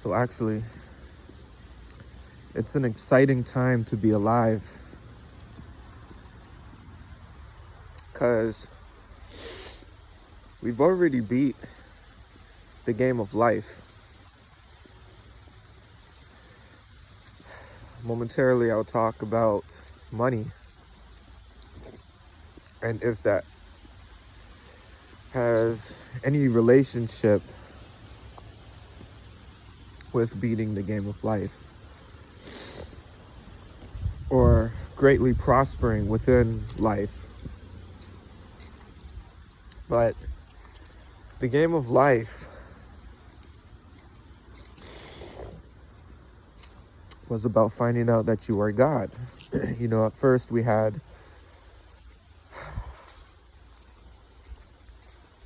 So actually, it's an exciting time to be alive, because we've already beat the game of life. Momentarily, I'll talk about money and if that has any relationship with beating the game of life or greatly prospering within life. But the game of life was about finding out that you are God. At first we had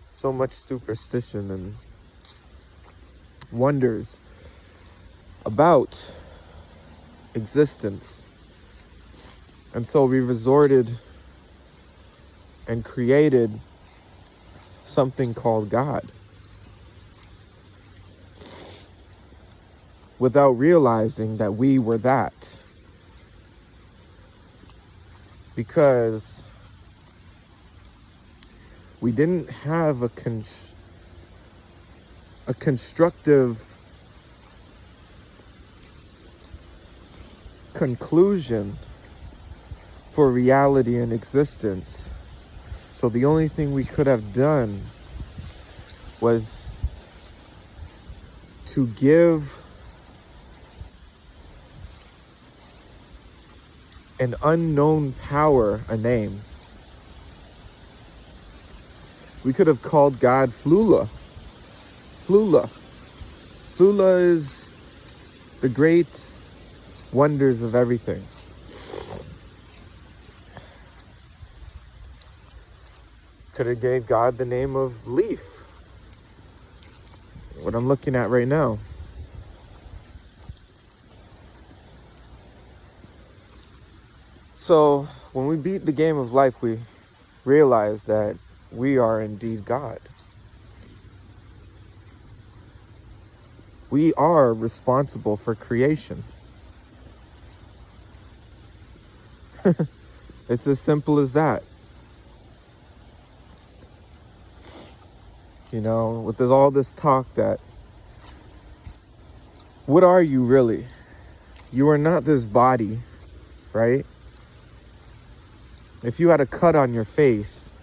so much superstition and wonders about existence. And so we resorted and created something called God, without realizing that we were that. Because we didn't have a constructive conclusion for reality and existence. So the only thing we could have done was to give an unknown power a name. We could have called God Flula. Flula. Flula is the great wonders of everything. Could have gave God the name of Leaf. What I'm looking at right now. So when we beat the game of life, we realize that we are indeed God. We are responsible for creation. It's as simple as that. With all this talk that, what are you really? You are not this body, right? If you had a cut on your face,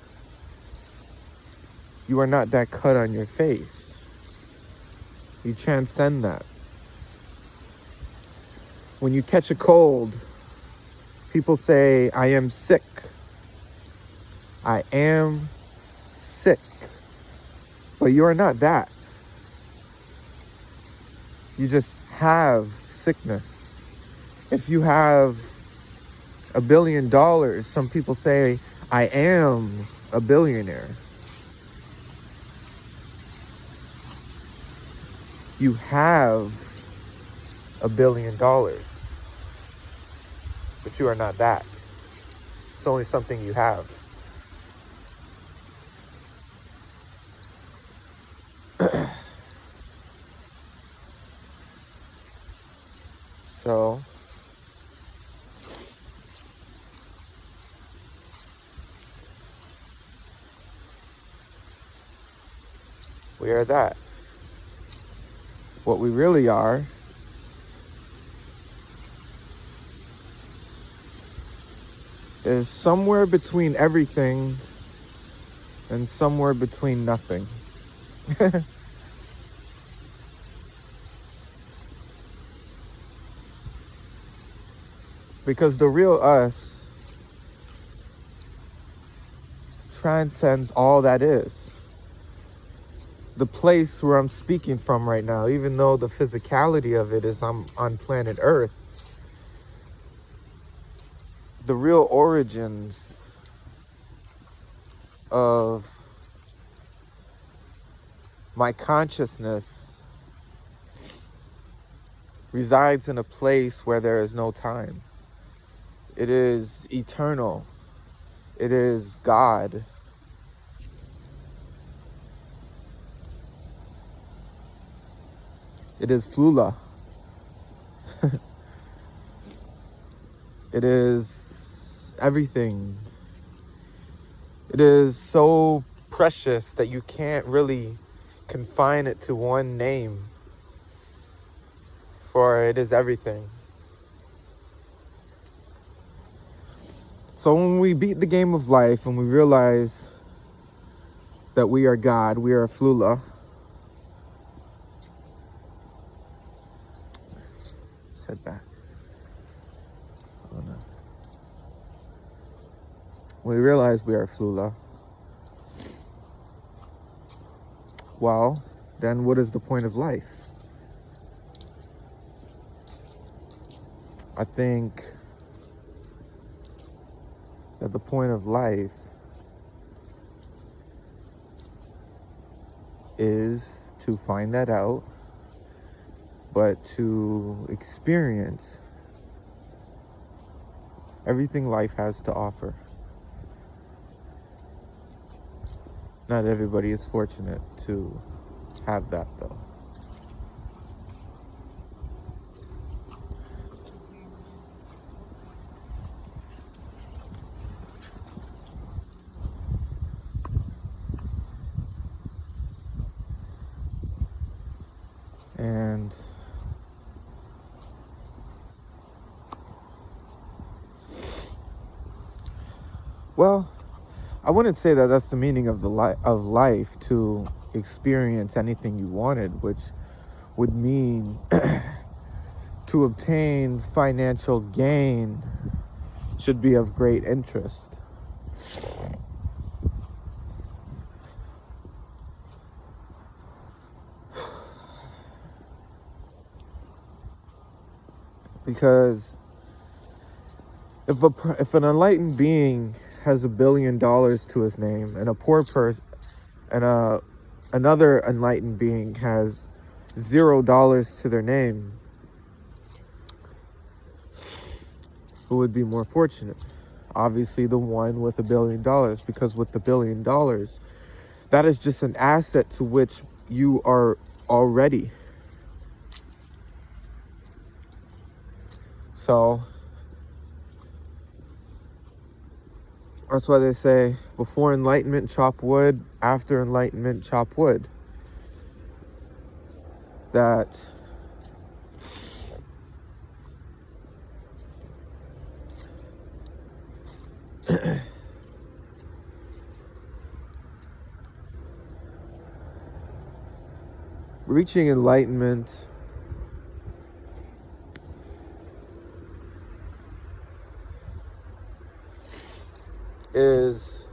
you are not that cut on your face. You transcend that. When you catch a cold, people say, I am sick. I am sick. But you are not that. You just have sickness. If you have $1 billion, some people say, I am a billionaire. You have $1 billion, but you are not that. It's only something you have. So, we are that. What we really are is somewhere between everything and somewhere between nothing. Because the real us transcends all that is. The place where I'm speaking from right now, even though the physicality of it is I'm on planet Earth, the real origins of my consciousness resides in a place where there is no time. It is eternal. It is God. It is flula. It is everything. It is so precious that you can't really confine it to one name, for it is everything. So when we beat the game of life and we realize that we are God, we are flula, head back. We realize we are flula. Well, then what is the point of life? I think that the point of life is to find that out, but to experience everything life has to offer. Not everybody is fortunate to have that, though. And well, I wouldn't say that that's the meaning of of life, to experience anything you wanted, which would mean to obtain financial gain should be of great interest. Because if an enlightened being has $1 billion to his name, and a poor person and another enlightened being has $0 to their name, who would be more fortunate? Obviously the one with $1 billion, because with the $1 billion, that is just an asset to which you are already. So that's why they say, before enlightenment, chop wood. After enlightenment, chop wood. That reaching enlightenment is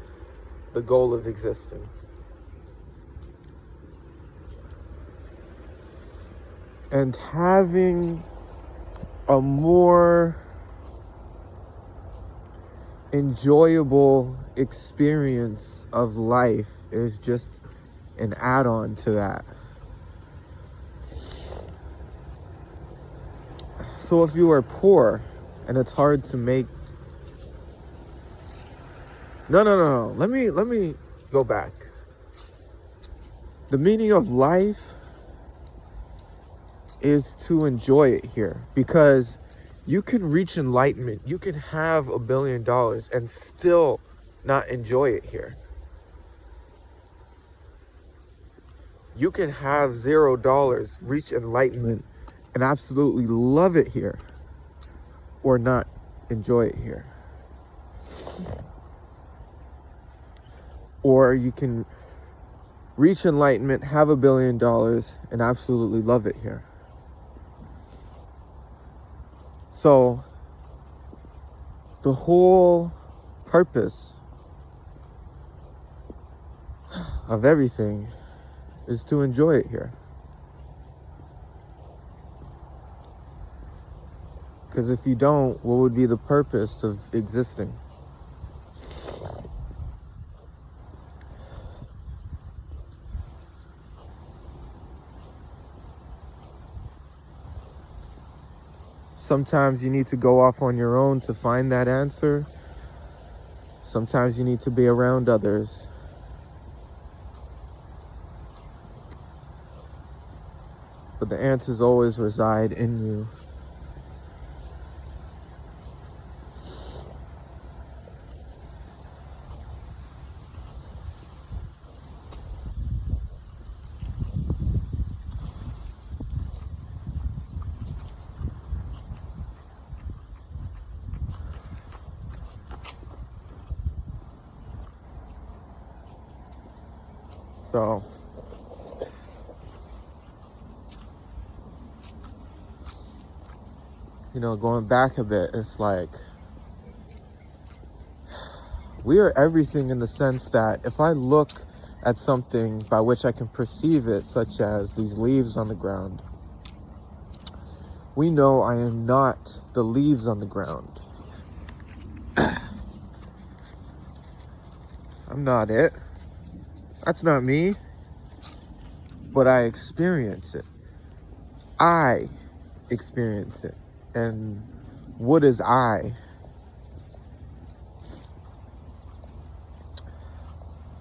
the goal of existing. And having a more enjoyable experience of life is just an add-on to that. So if you are poor and it's hard to make... No. Let me go back. The meaning of life is to enjoy it here, because you can reach enlightenment. You can have $1 billion and still not enjoy it here. You can have $0, reach enlightenment, and absolutely love it here, or not enjoy it here. Or you can reach enlightenment, have $1 billion, and absolutely love it here. So the whole purpose of everything is to enjoy it here. Because if you don't, what would be the purpose of existing? Sometimes you need to go off on your own to find that answer. Sometimes you need to be around others. but the answers always reside in you. So, going back a bit, it's like we are everything in the sense that if I look at something by which I can perceive it, such as these leaves on the ground, we know I am not the leaves on the ground. I'm not it. That's not me. But I experience it. I experience it. And what is I?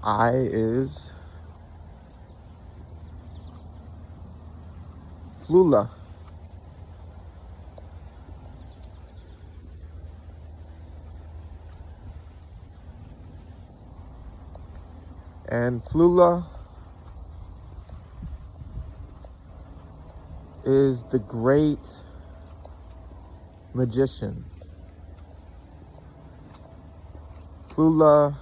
I is Flula. And Flula is the great magician. Flula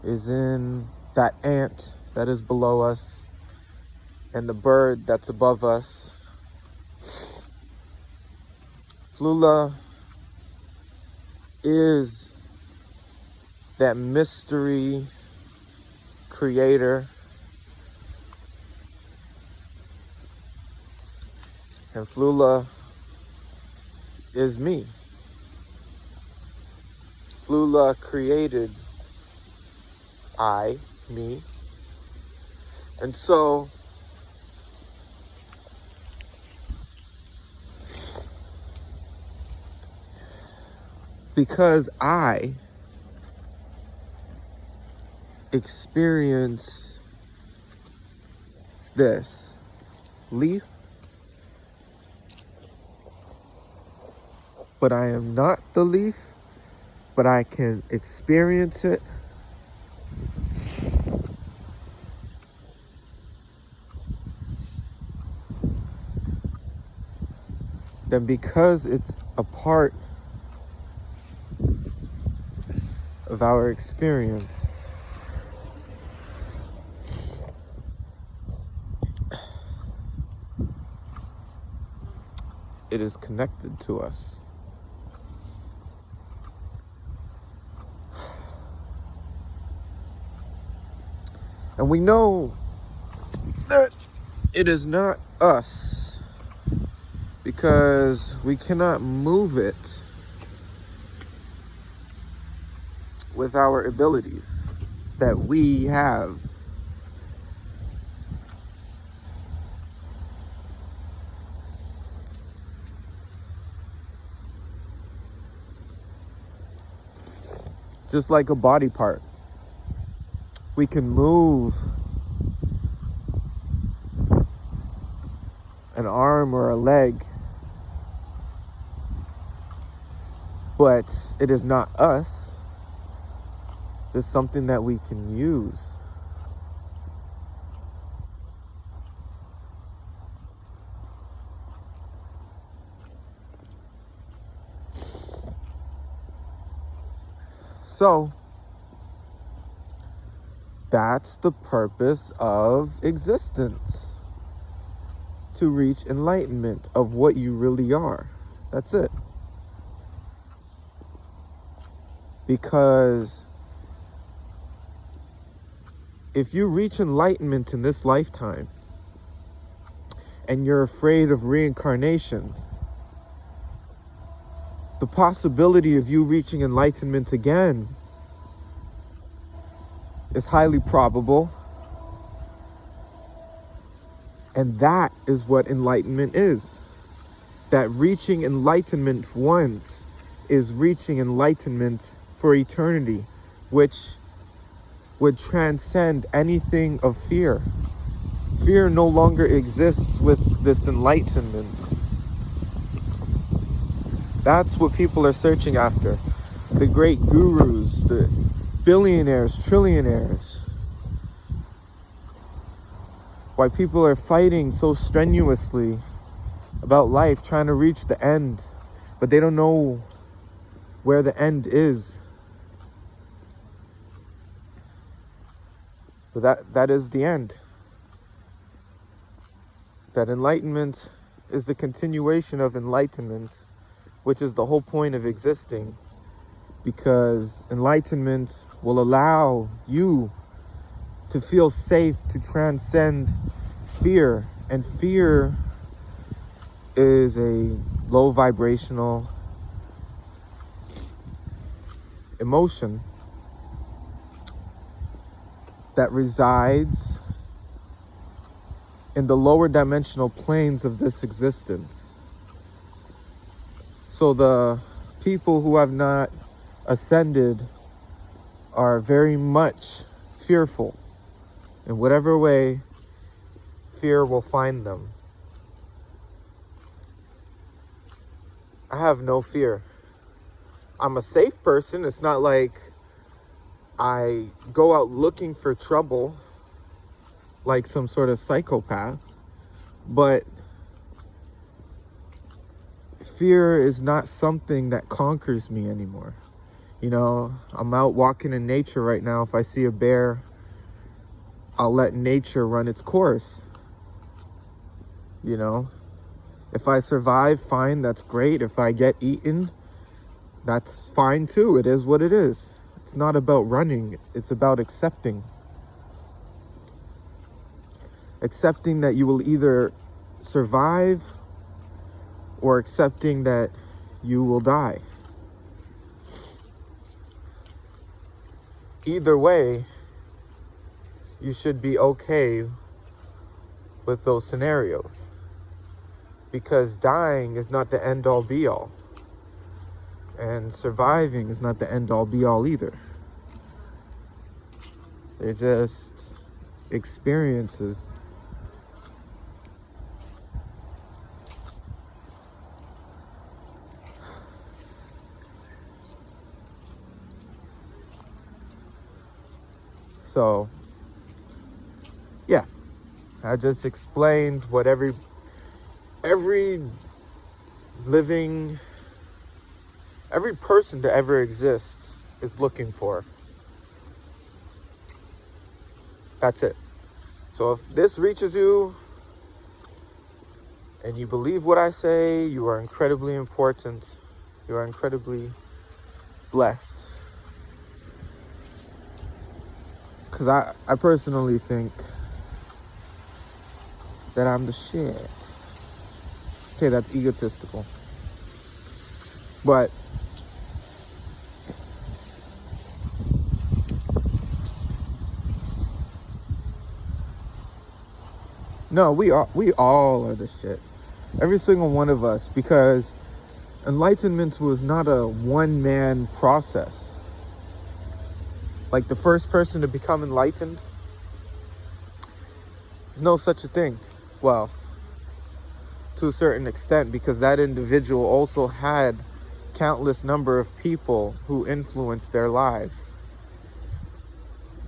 is in that ant that is below us and the bird that's above us. Flula is that mystery creator, and Flula is me. Flula created me. And so because I experience this leaf, but I am not the leaf, but I can experience it. Then because it's a part of our experience, it is connected to us. And we know that it is not us because we cannot move it with our abilities that we have. Just like a body part, we can move an arm or a leg, but it is not us. Just something that we can use. So, that's the purpose of existence. To reach enlightenment of what you really are. That's it. Because if you reach enlightenment in this lifetime and you're afraid of reincarnation, the possibility of you reaching enlightenment again is highly probable. And that is what enlightenment is. That reaching enlightenment once is reaching enlightenment for eternity, which would transcend anything of fear. Fear no longer exists with this enlightenment. That's what people are searching after. The great gurus, the billionaires, trillionaires. Why people are fighting so strenuously about life, trying to reach the end, but they don't know where the end is. But that is the end. That enlightenment is the continuation of enlightenment, which is the whole point of existing, because enlightenment will allow you to feel safe, to transcend fear. And fear is a low vibrational emotion that resides in the lower dimensional planes of this existence. So the people who have not ascended are very much fearful. In whatever way, fear will find them. I have no fear. I'm a safe person. It's not like I go out looking for trouble like some sort of psychopath. But fear is not something that conquers me anymore. You know, I'm out walking in nature right now. If I see a bear, I'll let nature run its course. You know, if I survive, fine, that's great. If I get eaten, that's fine too. It is what it is. It's not about running. It's about accepting. Accepting that you will either survive or accepting that you will die. Either way, you should be okay with those scenarios, because dying is not the end all be all, and surviving is not the end all be all either. They're just experiences. So, yeah, I just explained what every living, every person to ever exist is looking for. That's it. So if this reaches you and you believe what I say, you are incredibly important. You are incredibly blessed. Because I personally think that I'm the shit. Okay, that's egotistical. But no, we all are the shit. Every single one of us, because enlightenment was not a one-man process. Like the first person to become enlightened, there's no such a thing. Well, to a certain extent, because that individual also had countless number of people who influenced their lives.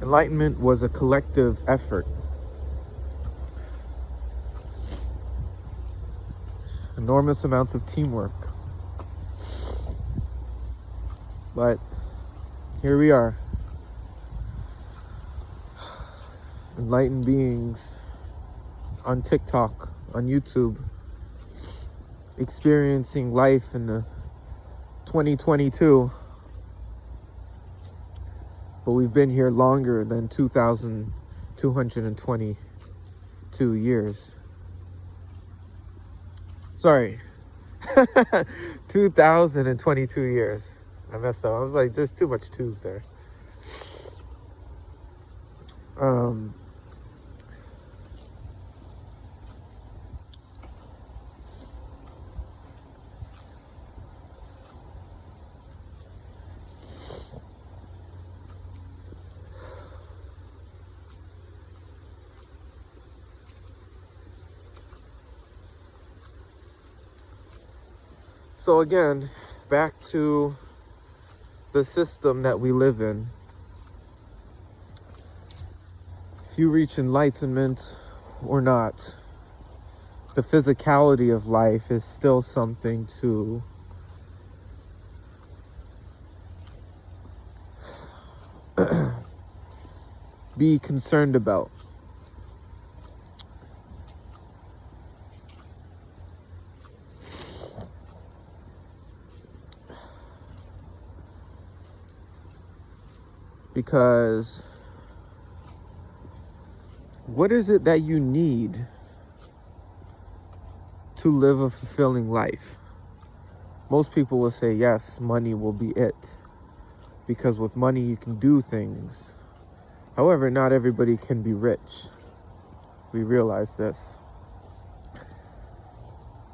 Enlightenment was a collective effort. Enormous amounts of teamwork. But here we are. Enlightened beings on TikTok, on YouTube, experiencing life in the 2022. But we've been here longer than 2,222 years. Sorry, 2,022 years. I messed up. I was like, there's too much twos there. So again, back to the system that we live in. If you reach enlightenment or not, the physicality of life is still something to be concerned about. Because what is it that you need to live a fulfilling life? Most people will say, yes, money will be it. Because with money you can do things. However, not everybody can be rich. We realize this.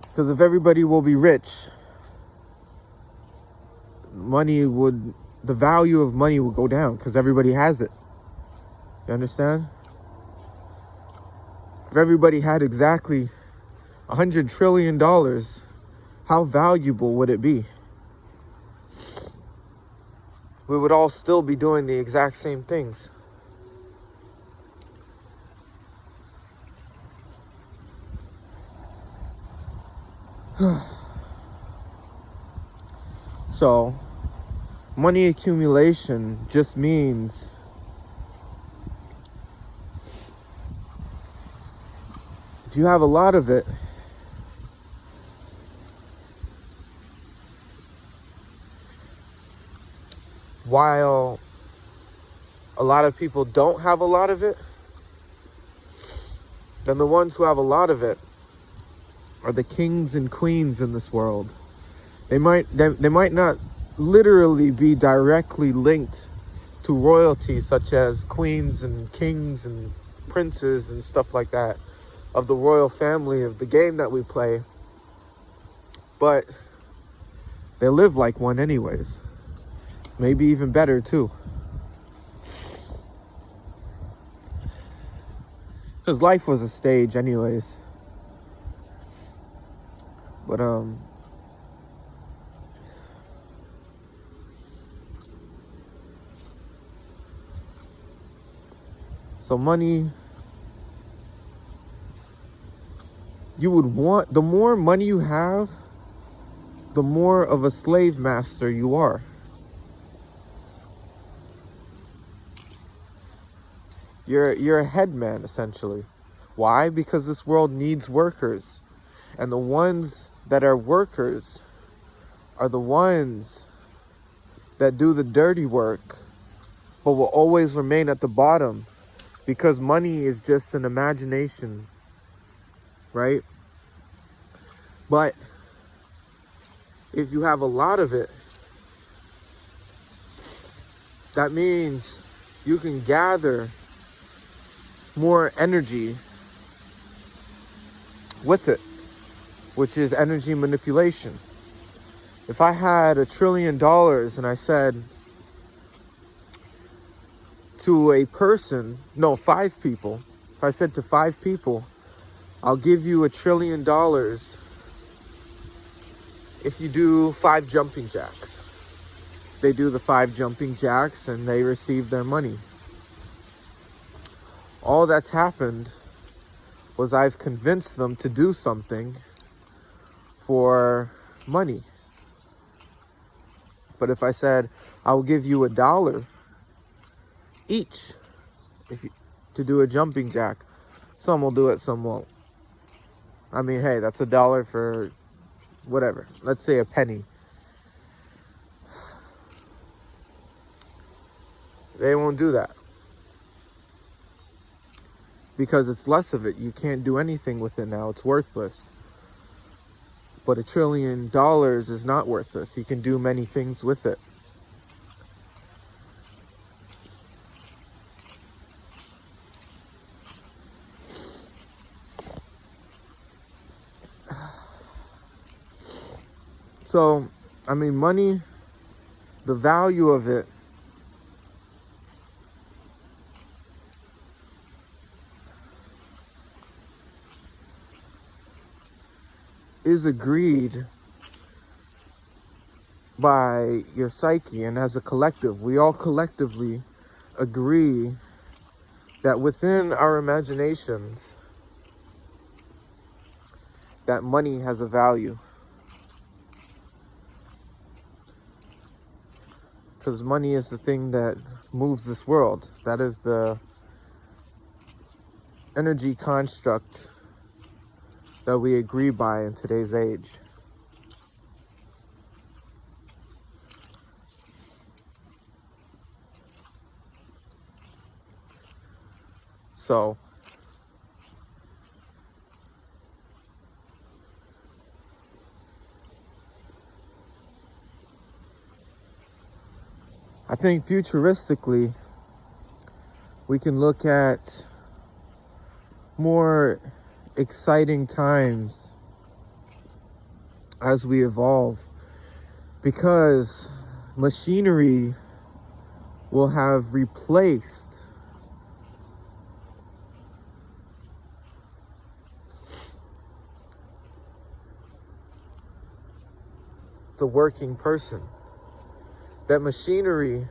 Because if everybody will be rich, the value of money would go down because everybody has it. You understand? If everybody had exactly $100 trillion, how valuable would it be? We would all still be doing the exact same things. So, money accumulation just means if you have a lot of it, while a lot of people don't have a lot of it, then the ones who have a lot of it are the kings and queens in this world. They might not literally be directly linked to royalty, such as queens and kings and princes and stuff like that, of the royal family of the game that we play, but they live like one anyways. Maybe even better too. Because life was a stage anyways. But so money, you would want, the more money you have, the more of a slave master you are. You're a headman, essentially. Why? Because this world needs workers. And the ones that are workers are the ones that do the dirty work, but will always remain at the bottom because money is just an imagination, right? But if you have a lot of it, that means you can gather more energy with it, which is energy manipulation. If I had $1 trillion and I said to a person, no, 5 people, if I said to 5 people, I'll give you $1 trillion if you do 5 jumping jacks. They do the 5 jumping jacks and they receive their money. All that's happened was I've convinced them to do something for money. But if I said, I'll give you $1 each to do a jumping jack, some will do it, some won't. I mean, hey, that's $1 for whatever. Let's say a penny. They won't do that. Because it's less of it. You can't do anything with it now. It's worthless. But $1 trillion is not worthless. You can do many things with it. So, I mean, money, the value of it is agreed by your psyche, and as a collective, we all collectively agree that within our imaginations, that money has a value. Because money is the thing that moves this world. That is the energy construct that we agree by in today's age. So, I think futuristically, we can look at more exciting times as we evolve, because machinery will have replaced the working person. That machinery,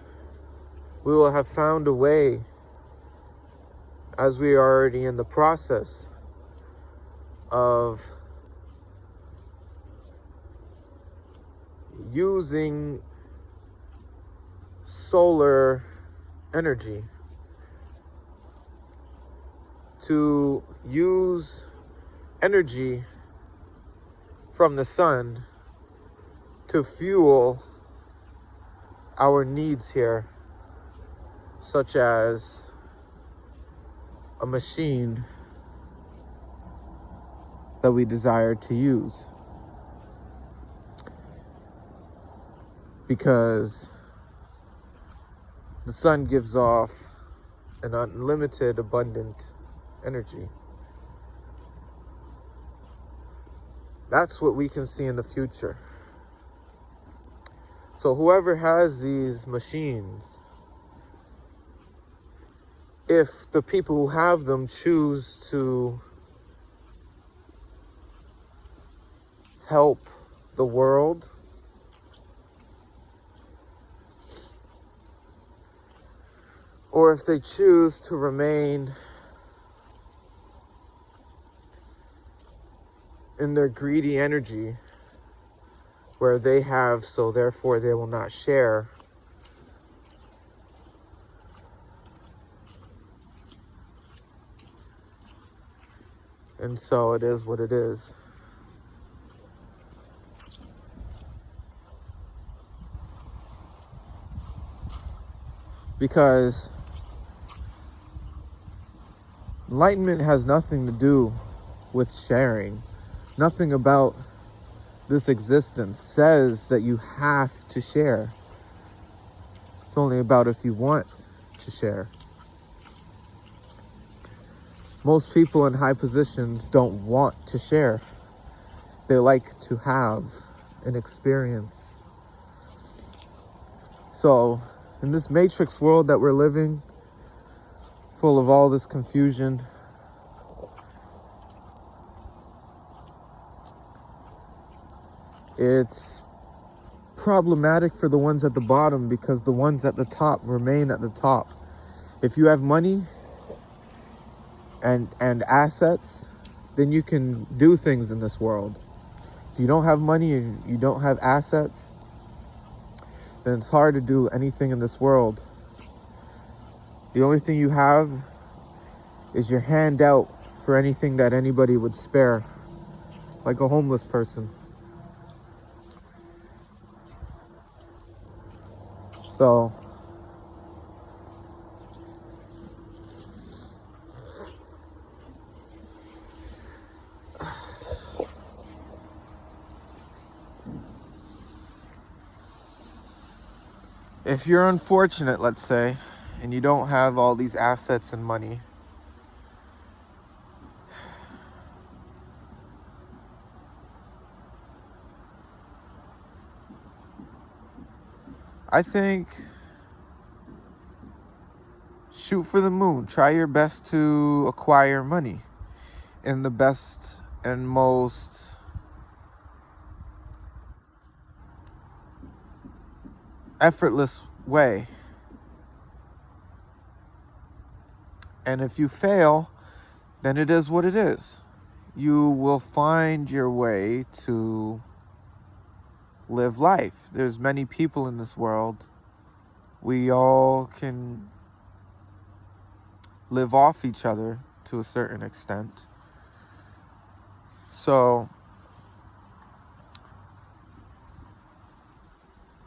we will have found a way, as we are already in the process of using solar energy to use energy from the sun to fuel our needs here, such as a machine that we desire to use. Because the sun gives off an unlimited, abundant energy. That's what we can see in the future. So whoever has these machines, if the people who have them choose to help the world, or if they choose to remain in their greedy energy, where they have, so therefore they will not share, and so it is what it is. Because enlightenment has nothing to do with sharing. Nothing about this existence says that you have to share. It's only about if you want to share. Most people in high positions don't want to share. They like to have an experience. So, in this matrix world that we're living, full of all this confusion, it's problematic for the ones at the bottom, because the ones at the top remain at the top. If you have money and assets, then you can do things in this world. If you don't have money and you don't have assets, then it's hard to do anything in this world. The only thing you have is your hand out for anything that anybody would spare, like a homeless person. So, if you're unfortunate, let's say, and you don't have all these assets and money, I think shoot for the moon. Try your best to acquire money in the best and most effortless way. And if you fail, then it is what it is. You will find your way to live life. There's many people in this world. We all can live off each other to a certain extent. So,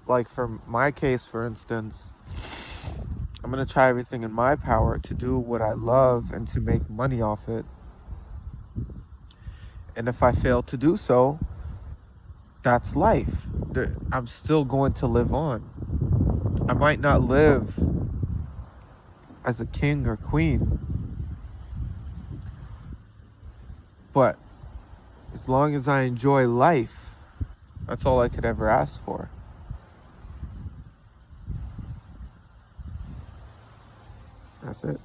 like for my case, for instance, I'm going to try everything in my power to do what I love and to make money off it. And if I fail to do so, that's life. I'm still going to live on. I might not live as a king or queen, but as long as I enjoy life, that's all I could ever ask for. That's it.